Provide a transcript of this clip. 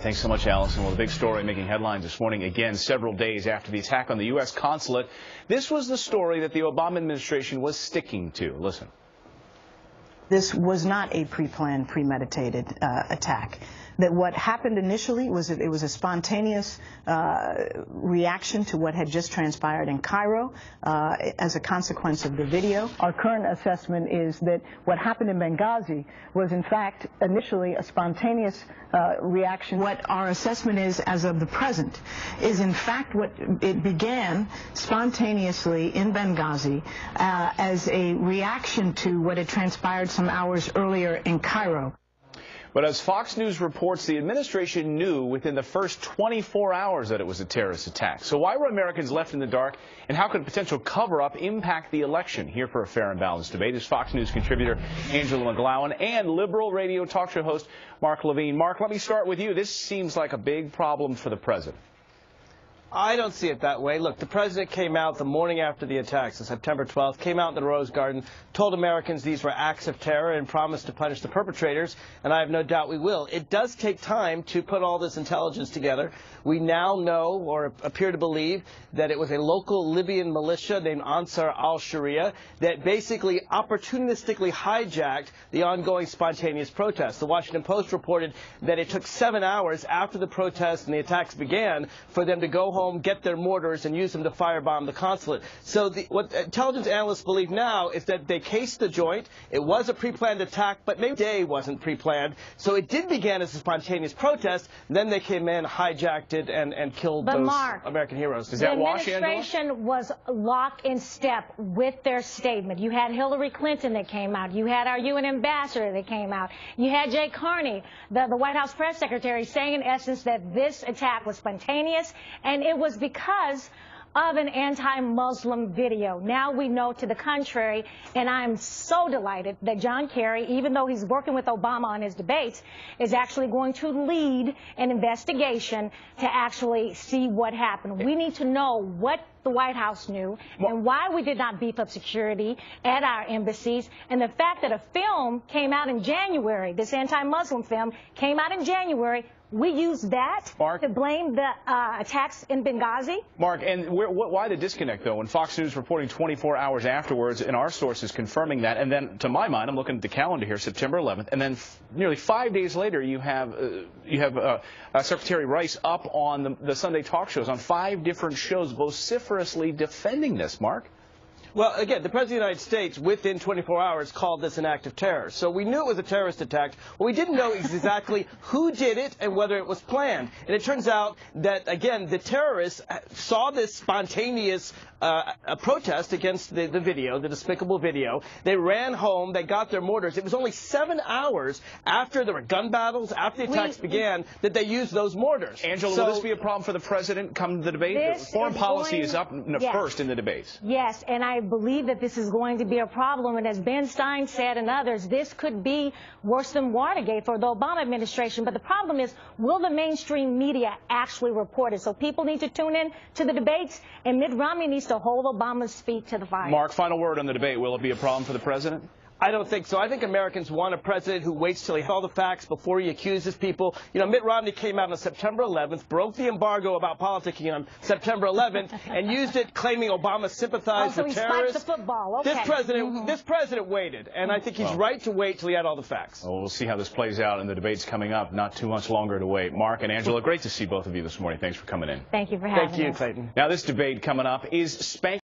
Thanks so much, Allison. Well, the big story making headlines this morning, again, several days after the attack on the U.S. consulate. This was the story that the Obama administration was sticking to. Listen. This was not a pre-planned, premeditated attack. That what happened initially was it was a spontaneous reaction to what had just transpired in Cairo as a consequence of the video. Our current assessment is that what happened in Benghazi was in fact initially a spontaneous reaction. What our assessment is as of the present is in fact what it began spontaneously in Benghazi as a reaction to what had transpired some hours earlier in Cairo. But as Fox News reports, the administration knew within the first 24 hours that it was a terrorist attack. So why were Americans left in the dark, and how could a potential cover-up impact the election? Here for a fair and balanced debate is Fox News contributor Angela McGlowan and liberal radio talk show host Mark Levine. Mark, let me start with you. This seems like a big problem for the president. I don't see it that way. Look, the president came out the morning after the attacks on September 12th, came out in the Rose Garden, told Americans these were acts of terror and promised to punish the perpetrators, and I have no doubt we will. It does take time to put all this intelligence together. We now know, or appear to believe, that it was a local Libyan militia named Ansar al-Sharia that basically opportunistically hijacked the ongoing spontaneous protests. The Washington Post reported that it took 7 hours after the protests and the attacks began for them to go home, get their mortars, and use them to firebomb the consulate. So what intelligence analysts believe now is that they cased the joint. It was a pre-planned attack, but maybe the day wasn't pre-planned. So it did begin as a spontaneous protest. Then they came in, hijacked it, and killed those American heroes. Does that wash, Angela? The administration was lock in step with their statement. You had Hillary Clinton that came out. You had our UN ambassador that came out. You had Jay Carney, the White House press secretary, saying in essence that this attack was spontaneous, and it was because of an anti-Muslim video. Now we know to the contrary, and I'm so delighted that John Kerry, even though he's working with Obama on his debates, is actually going to lead an investigation to actually see what happened. We need to know what the White House knew and why we did not beef up security at our embassies, and the fact that a film came out in January, this anti-Muslim film came out in January. We used that to blame the attacks in Benghazi. Mark, and why the disconnect, though, when Fox News reporting 24 hours afterwards and our sources confirming that, and then, to my mind, I'm looking at the calendar here, September 11th, and then nearly 5 days later you have Secretary Rice up on the Sunday talk shows on 5 different shows vociferously defending this, Mark. Well, again, the President of the United States, within 24 hours, called this an act of terror. So we knew it was a terrorist attack. What we didn't know is exactly who did it and whether it was planned. And it turns out that, again, the terrorists saw this spontaneous protest against the video, the despicable video. They ran home. They got their mortars. It was only 7 hours after there were gun battles, after the attacks began, that they used those mortars. Angela, will this be a problem for the president come the debate? Foreign policy is up first in the debates. Yes, and I believe that this is going to be a problem, and as Ben Stein said and others, this could be worse than Watergate for the Obama administration. But the problem is, will the mainstream media actually report it? So people need to tune in to the debates, and Mitt Romney needs to hold Obama's feet to the fire. Mark, final word on the debate. Will it be a problem for the president? I don't think so. I think Americans want a president who waits till he has all the facts before he accuses people. You know, Mitt Romney came out on September 11th, broke the embargo about politicking on September 11th, and used it claiming Obama sympathized with terrorists. The football. Okay. This president waited, and I think he's right to wait till he had all the facts. Well, we'll see how this plays out in the debates coming up. Not too much longer to wait. Mark and Angela, great to see both of you this morning. Thanks for coming in. Thank you for having us. Thank you, Clayton. Now, this debate coming up is spanking